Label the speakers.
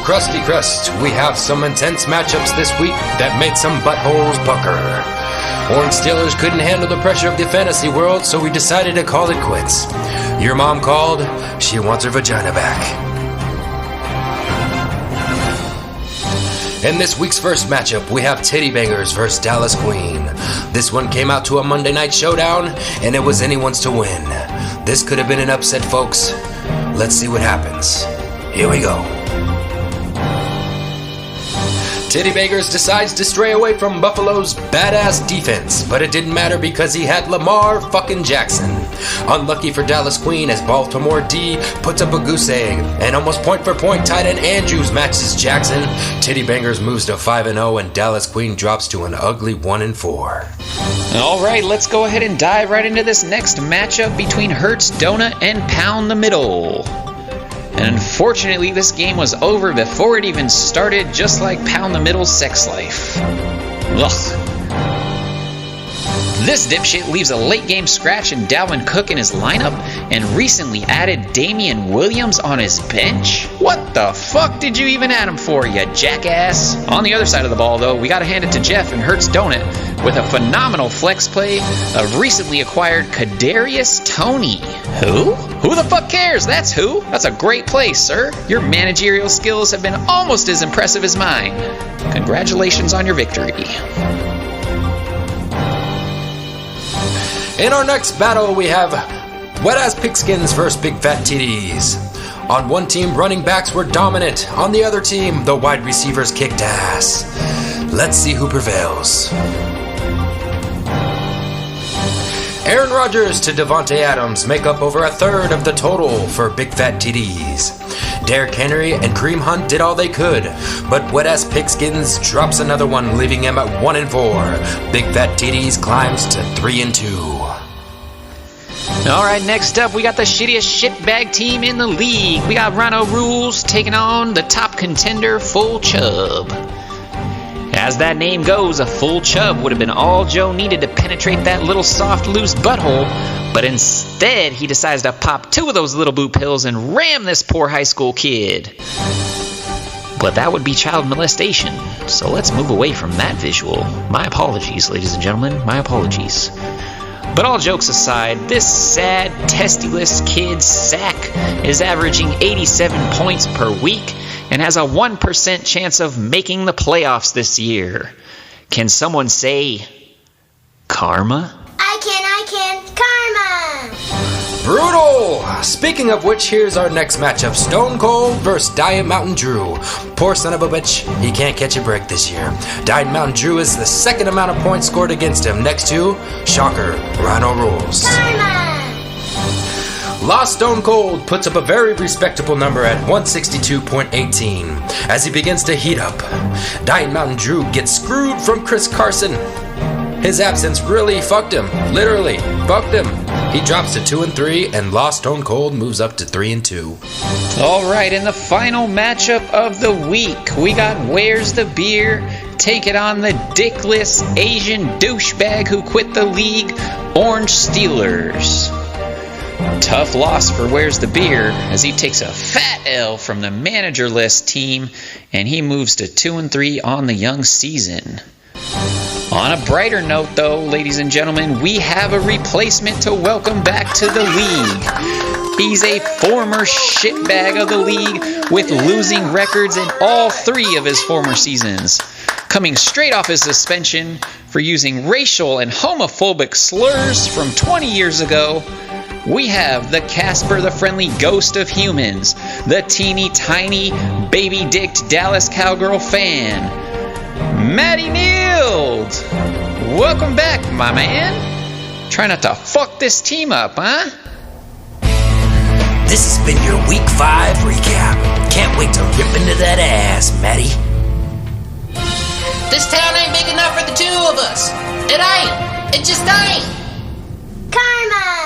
Speaker 1: Krusty Krust, we have some intense matchups this week that made some buttholes pucker. Orange Steelers couldn't handle the pressure of the fantasy world, so we decided to call it quits. Your mom called, she wants her vagina back. In this week's first matchup, we have Titty Bangers versus Dallas Queen. This one came out to a Monday night showdown, and it was anyone's to win. This could have been an upset, folks. Let's see what happens. Here we go. Titty Bangers decides to stray away from Buffalo's badass defense, but it didn't matter because he had Lamar fucking Jackson. Unlucky for Dallas Queen as Baltimore D puts up a goose egg, and almost point for point tight end Andrews matches Jackson. Titty Bangers moves to 5-0, and Dallas Queen drops to an ugly 1-4.
Speaker 2: Alright, let's go ahead and dive right into this next matchup between Hertz Donut and Pound the Middle. And unfortunately, this game was over before it even started, just like Pound the Middle's sex life. Ugh. This dipshit leaves a late game scratch in Dalvin Cook in his lineup and recently added Damian Williams on his bench? What the fuck did you even add him for, you jackass? On the other side of the ball, though, we gotta hand it to Jeff and Hertz Donut with a phenomenal flex play of recently acquired Kadarius Toney. Who? Who the fuck cares? That's who. That's a great play, sir. Your managerial skills have been almost as impressive as mine. Congratulations on your victory.
Speaker 1: In our next battle, we have Wet-Ass Pigskins versus Big Fat Titties. On one team, running backs were dominant. On the other team, the wide receivers kicked ass. Let's see who prevails. Aaron Rodgers to Devontae Adams make up over a third of the total for Big Fat Titties. Derrick Henry and Kareem Hunt did all they could, but Wet-Ass Pigskins drops another one, leaving him at 1-4. Big Fat Titties climbs to 3-2.
Speaker 2: Alright, next up, we got the shittiest shitbag team in the league. We got Rhino Rules taking on the top contender, Full Chub. As that name goes, a full chub would have been all Joe needed to penetrate that little soft, loose butthole, but instead he decides to pop 2 of those little boo pills and ram this poor high school kid. But that would be child molestation, so let's move away from that visual. My apologies, ladies and gentlemen, my apologies. But all jokes aside, this sad, testyless kid's sack is averaging 87 points per week and has a 1% chance of making the playoffs this year. Can someone say karma?
Speaker 3: I can, karma!
Speaker 1: Brutal! Speaking of which, here's our next matchup. Stone Cold versus Diet Mountain Drew. Poor son of a bitch, he can't catch a break this year. Diet Mountain Drew is the second amount of points scored against him, next to, shocker, Rhino Rules.
Speaker 3: Karma!
Speaker 1: Lost Stone Cold puts up a very respectable number at 162.18 as he begins to heat up. Diet Mountain Drew gets screwed from Chris Carson. His absence really fucked him. Literally, fucked him. He drops to 2-3, and Lost Stone Cold moves up to 3-2.
Speaker 2: Alright, in the final matchup of the week, we got Where's the Beer taking on the dickless Asian douchebag who quit the league, Orange Steelers. Tough loss for Where's the Beer as he takes a fat L from the managerless team and he moves to 2-3 on the young season. On a brighter note though, ladies and gentlemen, we have a replacement to welcome back to the league. He's a former shitbag of the league with losing records in all 3 of his former seasons. Coming straight off his suspension for using racial and homophobic slurs from 20 years ago, we have the Casper the Friendly Ghost of Humans, the teeny tiny baby-dicked Dallas Cowgirl fan, Matty Neild. Welcome back, my man. Try not to fuck this team up, huh?
Speaker 1: This has been your Week 5 recap. Can't wait to rip into that ass, Matty.
Speaker 4: This town ain't big enough for the 2 of us. It ain't. It just ain't.
Speaker 3: Karma!